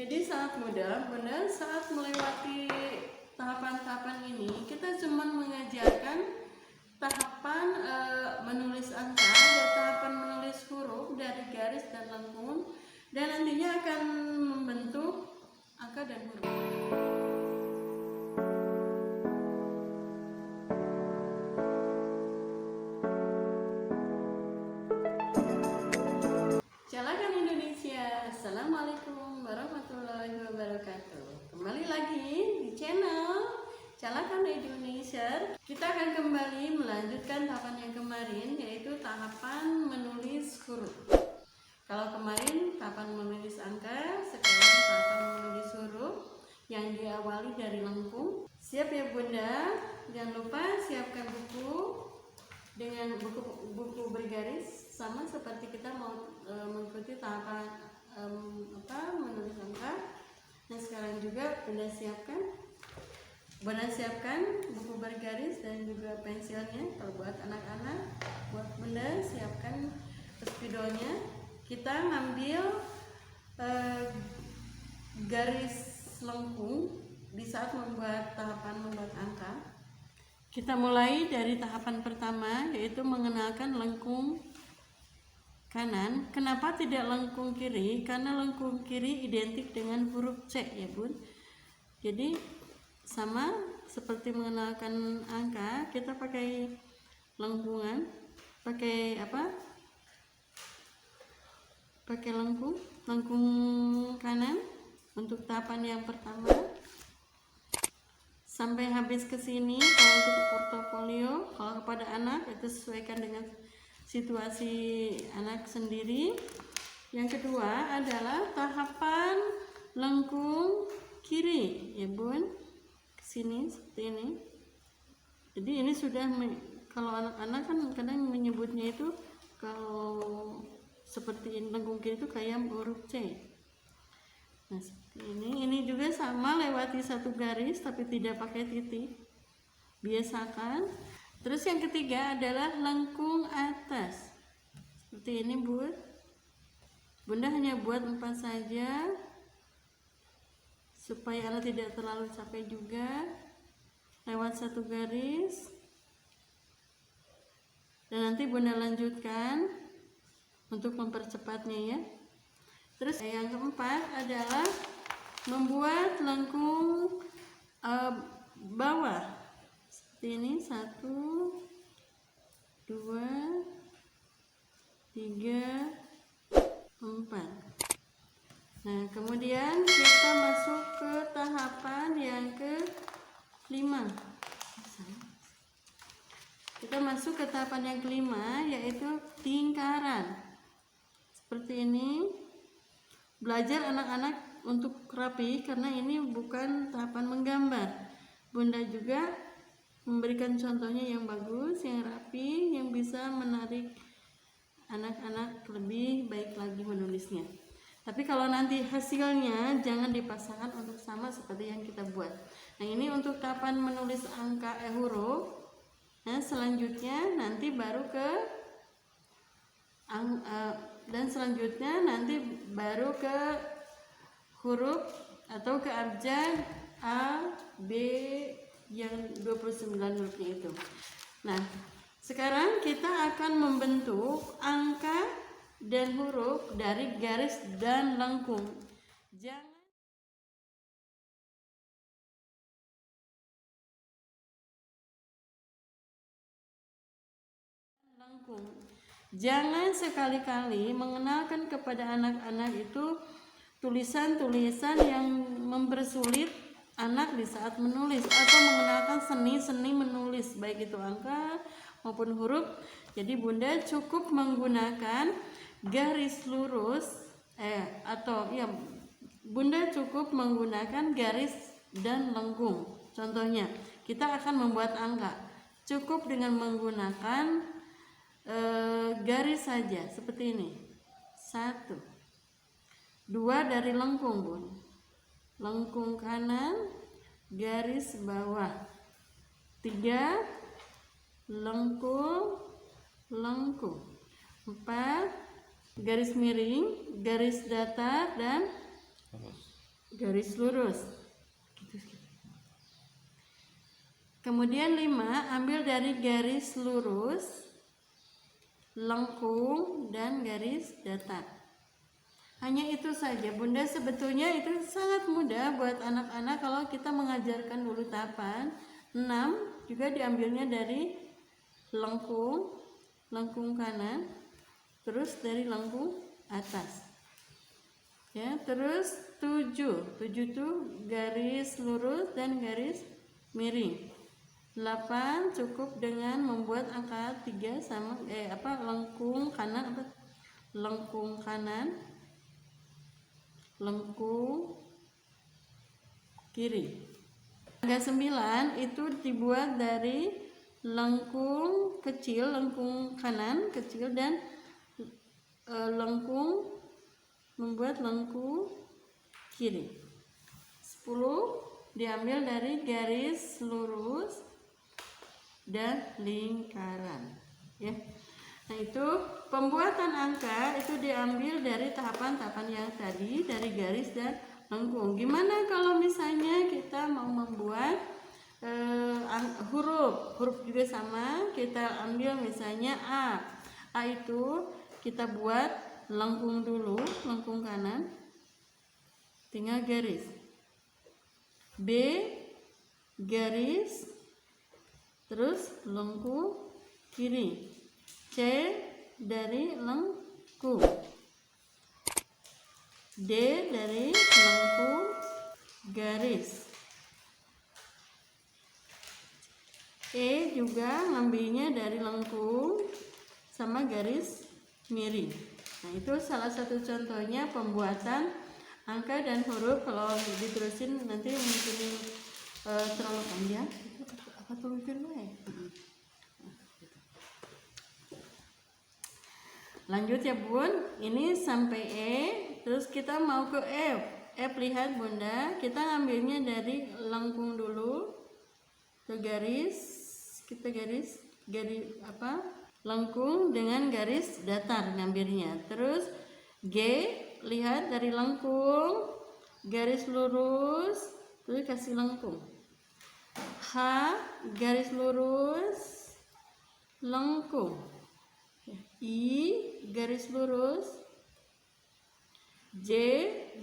Jadi saat mudah, benar saat melewati tahapan-tahapan ini, kita cuma mengajarkan tahapan menulis angka dan tahapan menulis huruf dari garis dan lengkung, dan nantinya akan membentuk angka dan huruf. Calakan Indonesia. Assalamualaikum warahmatullahi wabarakatuh. Kembali lagi di channel Calakan Indonesia. Kita akan kembali melanjutkan tahapan yang kemarin, yaitu tahapan menulis huruf. Kalau kemarin tahapan menulis angka, sekarang tahapan menulis huruf yang diawali dari lengkung. Siap ya Bunda? Jangan lupa siapkan buku dengan buku bergaris, sama seperti kita mau mengikuti tahapan menulis angka. Nah sekarang juga Bunda siapkan buku bergaris dan juga pensilnya. Kalau buat anak-anak, buat Bunda siapkan spidolnya. Kita ngambil garis lengkung di saat membuat tahapan membuat angka. Kita mulai dari tahapan pertama, yaitu mengenalkan lengkung kanan. Kenapa tidak lengkung kiri? Karena lengkung kiri identik dengan huruf C ya Bun. Jadi sama seperti mengenalkan angka, kita pakai lengkungan, pakai apa? Pakai lengkung kanan untuk tahapan yang pertama. Sampai habis ke sini. Kalau untuk portofolio, kalau kepada anak itu sesuaikan dengan situasi anak sendiri. Yang kedua adalah tahapan lengkung kiri ya Bun, ke sini seperti ini. Jadi ini sudah kalau anak-anak kan kadang menyebutnya itu kalau seperti ini, lengkung kiri itu kayak huruf C. Nah seperti ini juga sama, lewati satu garis tapi tidak pakai titik, biasakan. Terus yang ketiga adalah lengkung atas, seperti ini Bunda hanya buat 4 saja supaya anak tidak terlalu capek juga. Lewat satu garis dan nanti Bunda lanjutkan untuk mempercepatnya ya. Terus yang keempat adalah membuat lengkung bawah seperti ini, 1, 2, 3, 4. Nah kemudian kita masuk ke tahapan yang kelima. Kita masuk ke tahapan yang kelima, yaitu lingkaran seperti ini. Belajar anak-anak untuk rapi, karena ini bukan tahapan menggambar. Bunda juga memberikan contohnya yang bagus, yang rapi, yang bisa menarik anak-anak lebih baik lagi menulisnya. Tapi kalau nanti hasilnya jangan dipaksakan untuk sama seperti yang kita buat. Nah ini untuk tahapan menulis angka huruf. Nah selanjutnya nanti baru ke huruf atau ke abjad A, B yang 29 hurufnya itu. Nah sekarang kita akan membentuk angka dan huruf dari garis dan lengkung. Jangan sekali-kali mengenalkan kepada anak-anak itu tulisan-tulisan yang mempersulit anak di saat menulis, atau mengenalkan seni-seni menulis baik itu angka maupun huruf. Jadi Bunda cukup menggunakan garis lurus Bunda cukup menggunakan garis dan lengkung. Contohnya kita akan membuat angka, cukup dengan menggunakan garis saja seperti ini. 1, 2 dari lengkung Bun, lengkung kanan, garis bawah. 3 lengkung, 4 garis miring, garis datar dan garis lurus. Kemudian 5, ambil dari garis lurus, lengkung, dan garis datar. Hanya itu saja Bunda, sebetulnya itu sangat mudah buat anak-anak kalau kita mengajarkan dulu tahapan. 6 juga diambilnya dari lengkung, lengkung kanan, terus dari lengkung atas. Ya, terus 7 itu garis lurus dan garis miring. 8 cukup dengan membuat angka 3 sama lengkung kanan, lengkung kanan, lengkung kiri. Angka 9 itu dibuat dari lengkung kecil, lengkung kanan kecil, dan membuat lengkung kiri. 10 diambil dari garis lurus dan lingkaran, ya. Nah, itu pembuatan angka itu diambil dari tahapan-tahapan yang tadi, dari garis dan lengkung. Gimana kalau misalnya kita mau membuat huruf juga sama, kita ambil misalnya A itu kita buat lengkung dulu, lengkung kanan, tinggal garis. B garis, terus lengkung kiri. C dari lengkung. D dari lengkung garis. E juga ngambilnya dari lengkung sama garis miring. Nah, itu salah satu contohnya pembuatan angka dan huruf. Kalau diterusin nanti mungkin terlalu panjang. Apa tulisan gue? Lanjut ya Bun, ini sampai E, terus kita mau ke F. F, lihat Bunda, kita ngambilnya dari lengkung dulu ke garis, kita garis lengkung dengan garis datar ngambilnya. Terus G, lihat dari lengkung, garis lurus, terus kasih lengkung. H, garis lurus, lengkung. I, garis lurus. J,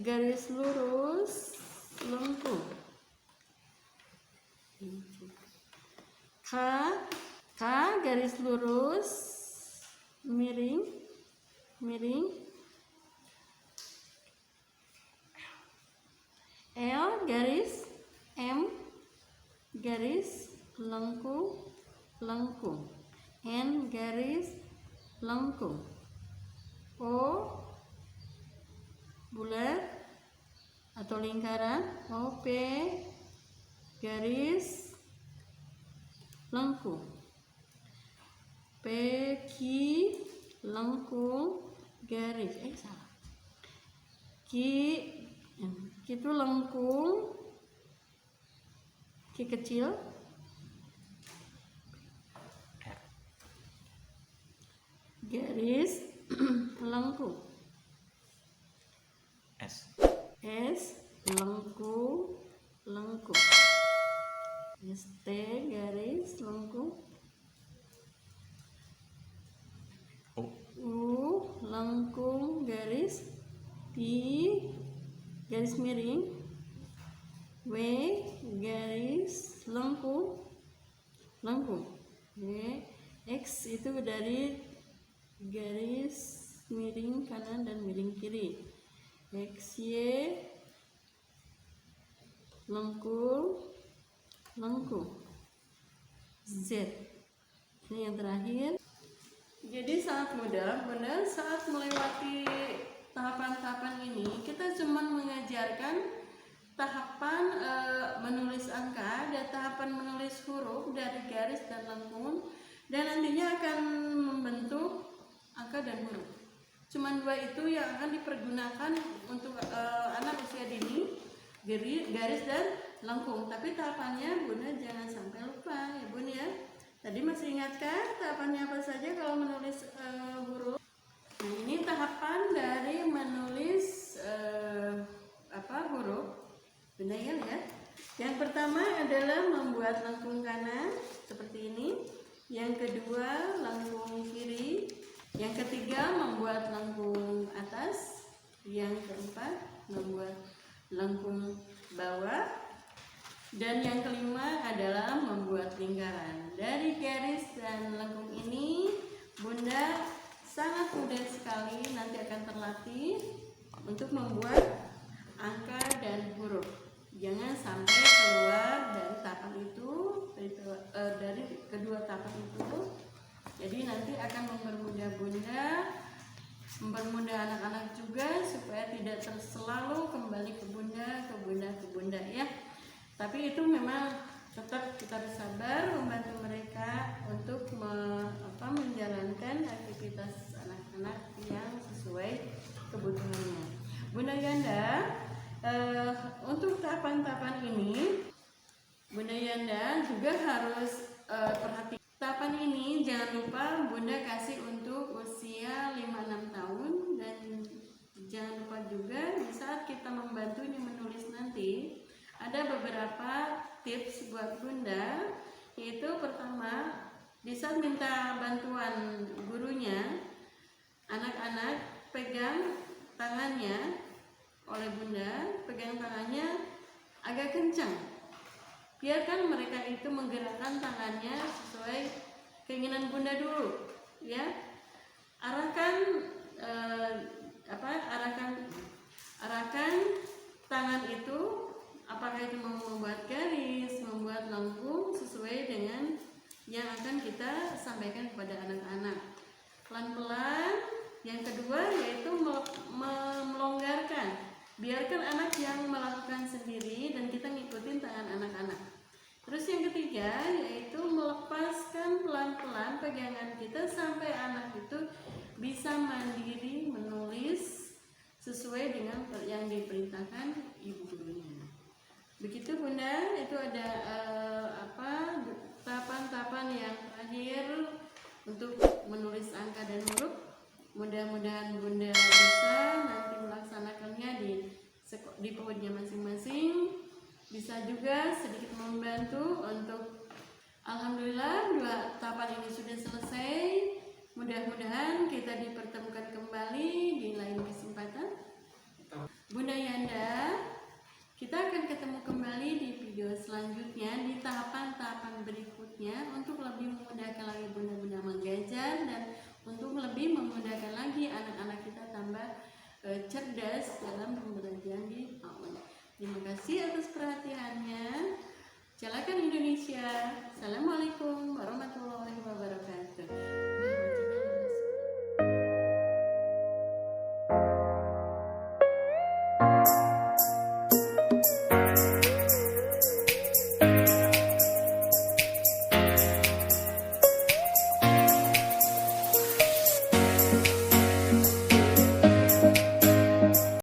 garis lurus, lengkung. K, garis lurus, miring. L, garis, M, garis lengkung. N, garis lengkung. O, bulat atau lingkaran. OP, garis lengkung. PQ, lengkung garis. Salah. Q itu lengkung, Q kecil. Garis lengkung. S, lengkung. ST, garis lengkung. U, lengkung garis. P, garis miring. W, garis lengkung. X itu dari garis miring kanan dan miring kiri. XY, lengkung. Z, ini yang terakhir. Jadi sangat mudah Bunda, saat melewati tahapan-tahapan ini kita cuma mengajarkan tahapan menulis angka dan tahapan menulis huruf dari garis dan lengkung, dan nantinya akan membentuk angka dan huruf. Cuman 2 itu yang akan dipergunakan untuk anak usia dini, garis dan lengkung. Tapi tahapannya Bunda jangan sampai lupa ya Bun ya. Tadi masih ingatkah tahapannya apa saja kalau menulis huruf? Nah, ini tahapan dari menulis huruf. pertama adalah membuat lengkung kanan seperti ini. Yang kedua lengkung kiri. Yang ketiga membuat lengkung atas. Yang keempat membuat lengkung bawah. Dan yang kelima adalah membuat lingkaran. Dari garis dan lengkung ini Bunda sangat mudah sekali nanti akan terlatih untuk membuat angka dan huruf. Jangan sampai keluar dari tapak itu, dari kedua tapak itu. Jadi nanti akan mempermudah Bunda, mempermudah anak-anak juga supaya tidak selalu kembali ke Bunda ya. Tapi itu memang tetap kita harus sabar membantu mereka untuk menjalankan aktivitas anak-anak yang sesuai kebutuhannya. Bunda Yanda, untuk tahapan-tahapan ini Bunda Yanda juga harus perhatikan. Tahapan ini jangan lupa Bunda kasih untuk usia 5-6 tahun, dan jangan lupa juga di saat kita membantunya menulis nanti ada beberapa tips buat Bunda, yaitu pertama, di saat minta bantuan gurunya, anak-anak pegang tangannya oleh Bunda, pegang tangannya agak kencang. Biarkan mereka itu menggerakkan tangannya sesuai keinginan Bunda dulu, ya. Arahkan arahkan tangan itu, apakah itu mau membuat garis, membuat lengkung sesuai dengan yang akan kita sampaikan kepada anak-anak. Pelan-pelan. Yang kedua yaitu melonggarkan. Biarkan anak yang melakukan sendiri dan kita ngikutin tangan anak-anak. Terus yang ketiga yaitu melepaskan pelan-pelan pegangan kita sampai anak itu bisa mandiri menulis sesuai dengan yang diperintahkan ibu gurunya. Begitu Bunda, itu ada tahapan-tahapan yang terakhir untuk menulis angka dan huruf. Mudah-mudahan Bunda bisa nanti melaksanakannya di PAUD-nya masing-masing. Bisa juga sedikit membantu untuk, alhamdulillah 2 tahapan ini sudah selesai. Mudah-mudahan kita dipertemukan kembali di lain kesempatan. Bunda Yanda, kita akan ketemu kembali di video selanjutnya di tahapan-tahapan berikutnya untuk lebih memudahkan lagi Bunda-Bunda mengajar dan untuk lebih memudahkan lagi anak-anak kita tambah cerdas dalam pembelajaran di PAUD. Terima kasih atas perhatiannya. Jalakan Indonesia. Assalamualaikum.